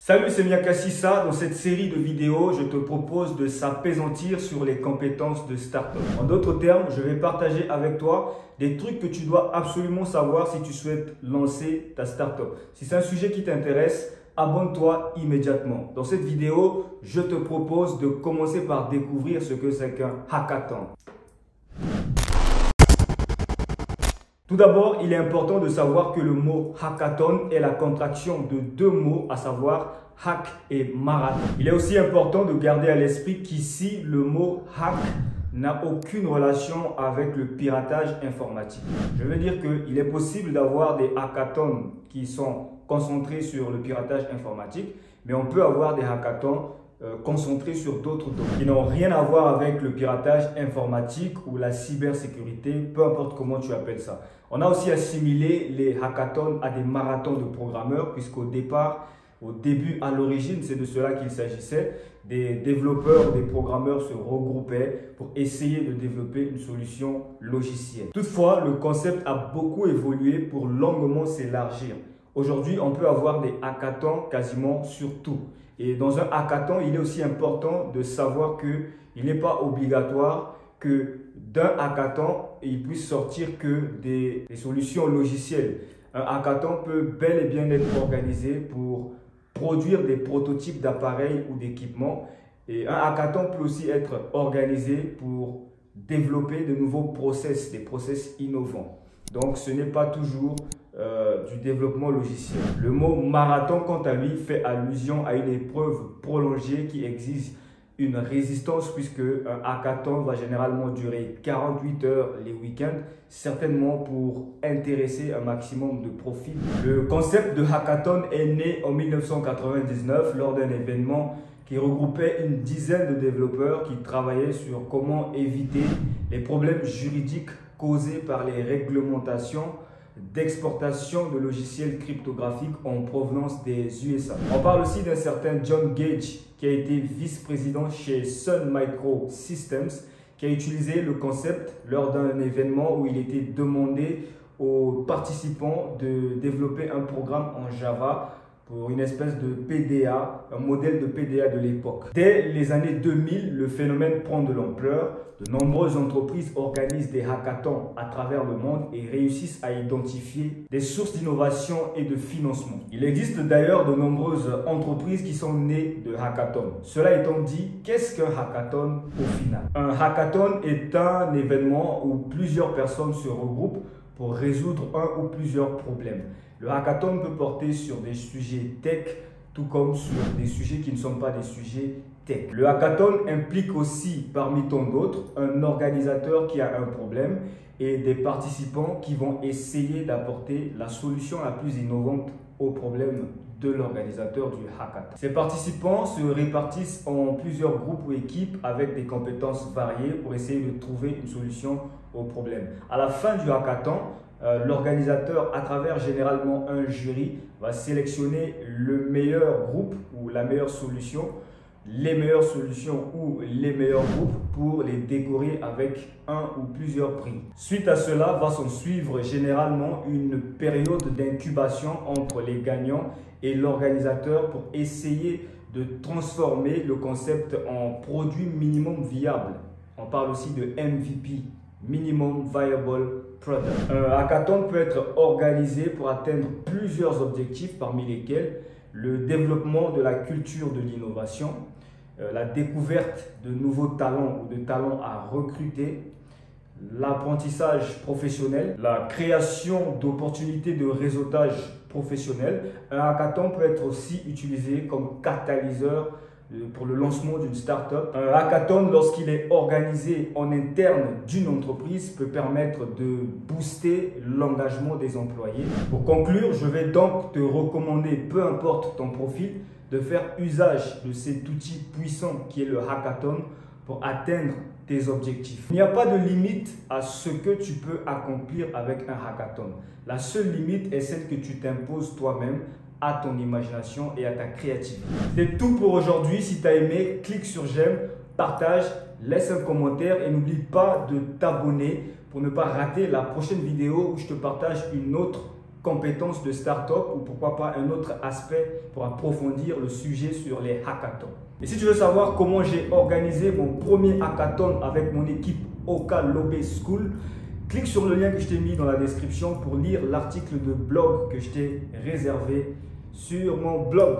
Salut, c'est Miakasissa. Dans cette série de vidéos, je te propose de s'appesantir sur les compétences de start-up. En d'autres termes, je vais partager avec toi des trucs que tu dois absolument savoir si tu souhaites lancer ta start-up. Si c'est un sujet qui t'intéresse, abonne-toi immédiatement. Dans cette vidéo, je te propose de commencer par découvrir ce que c'est qu'un hackathon. Tout d'abord, il est important de savoir que le mot hackathon est la contraction de deux mots, à savoir hack et marathon. Il est aussi important de garder à l'esprit qu'ici, le mot hack n'a aucune relation avec le piratage informatique. Je veux dire qu'il est possible d'avoir des hackathons qui sont concentrés sur le piratage informatique, mais on peut avoir des hackathons concentrés sur d'autres domaines qui n'ont rien à voir avec le piratage informatique ou la cybersécurité, peu importe comment tu appelles ça. On a aussi assimilé les hackathons à des marathons de programmeurs, puisqu'au départ, au début, à l'origine, c'est de cela qu'il s'agissait. Des développeurs, des programmeurs se regroupaient pour essayer de développer une solution logicielle. Toutefois, le concept a beaucoup évolué pour longuement s'élargir. Aujourd'hui, on peut avoir des hackathons quasiment sur tout. Et dans un hackathon, il est aussi important de savoir qu'il n'est pas obligatoire que d'un hackathon, il puisse sortir que des solutions logicielles. Un hackathon peut bel et bien être organisé pour produire des prototypes d'appareils ou d'équipements. Et un hackathon peut aussi être organisé pour développer de nouveaux process, des process innovants. Donc, ce n'est pas toujours du développement logiciel. Le mot marathon, quant à lui, fait allusion à une épreuve prolongée qui exige une résistance, puisque un hackathon va généralement durer 48 heures les week-ends, certainement pour intéresser un maximum de profils. Le concept de hackathon est né en 1999 lors d'un événement qui regroupait une dizaine de développeurs qui travaillaient sur comment éviter les problèmes juridiques causés par les réglementations d'exportation de logiciels cryptographiques en provenance des USA. On parle aussi d'un certain John Gage qui a été vice-président chez Sun Microsystems, qui a utilisé le concept lors d'un événement où il était demandé aux participants de développer un programme en Java pour une espèce de PDA, un modèle de PDA de l'époque. Dès les années 2000, le phénomène prend de l'ampleur. De nombreuses entreprises organisent des hackathons à travers le monde et réussissent à identifier des sources d'innovation et de financement. Il existe d'ailleurs de nombreuses entreprises qui sont nées de hackathons. Cela étant dit, qu'est-ce qu'un hackathon au final? Un hackathon est un événement où plusieurs personnes se regroupent pour résoudre un ou plusieurs problèmes. Le hackathon peut porter sur des sujets tech, tout comme sur des sujets qui ne sont pas des sujets tech. Le hackathon implique aussi, parmi tant d'autres, un organisateur qui a un problème et des participants qui vont essayer d'apporter la solution la plus innovante au problème de l'organisateur du hackathon. Ces participants se répartissent en plusieurs groupes ou équipes avec des compétences variées pour essayer de trouver une solution au problème. À la fin du hackathon, l'organisateur, à travers généralement un jury, va sélectionner le meilleur groupe ou la meilleure solution, les meilleures solutions ou les meilleurs groupes pour les décorer avec un ou plusieurs prix. Suite à cela, va s'en suivre généralement une période d'incubation entre les gagnants et l'organisateur pour essayer de transformer le concept en produit minimum viable. On parle aussi de MVP, Minimum Viable Product. Un hackathon peut être organisé pour atteindre plusieurs objectifs, parmi lesquels le développement de la culture de l'innovation, la découverte de nouveaux talents ou de talents à recruter, l'apprentissage professionnel, la création d'opportunités de réseautage professionnel. Un hackathon peut être aussi utilisé comme catalyseur pour le lancement d'une start-up. Un hackathon, lorsqu'il est organisé en interne d'une entreprise, peut permettre de booster l'engagement des employés. Pour conclure, je vais donc te recommander, peu importe ton profil, de faire usage de cet outil puissant qui est le hackathon pour atteindre tes objectifs. Il n'y a pas de limite à ce que tu peux accomplir avec un hackathon. La seule limite est celle que tu t'imposes toi-même à ton imagination et à ta créativité. C'est tout pour aujourd'hui. Si tu as aimé, clique sur j'aime, partage, laisse un commentaire et n'oublie pas de t'abonner pour ne pas rater la prochaine vidéo où je te partage une autre compétences de start-up ou pourquoi pas un autre aspect pour approfondir le sujet sur les hackathons. Et si tu veux savoir comment j'ai organisé mon premier hackathon avec mon équipe Oka Lobé School, clique sur le lien que je t'ai mis dans la description pour lire l'article de blog que je t'ai réservé sur mon blog.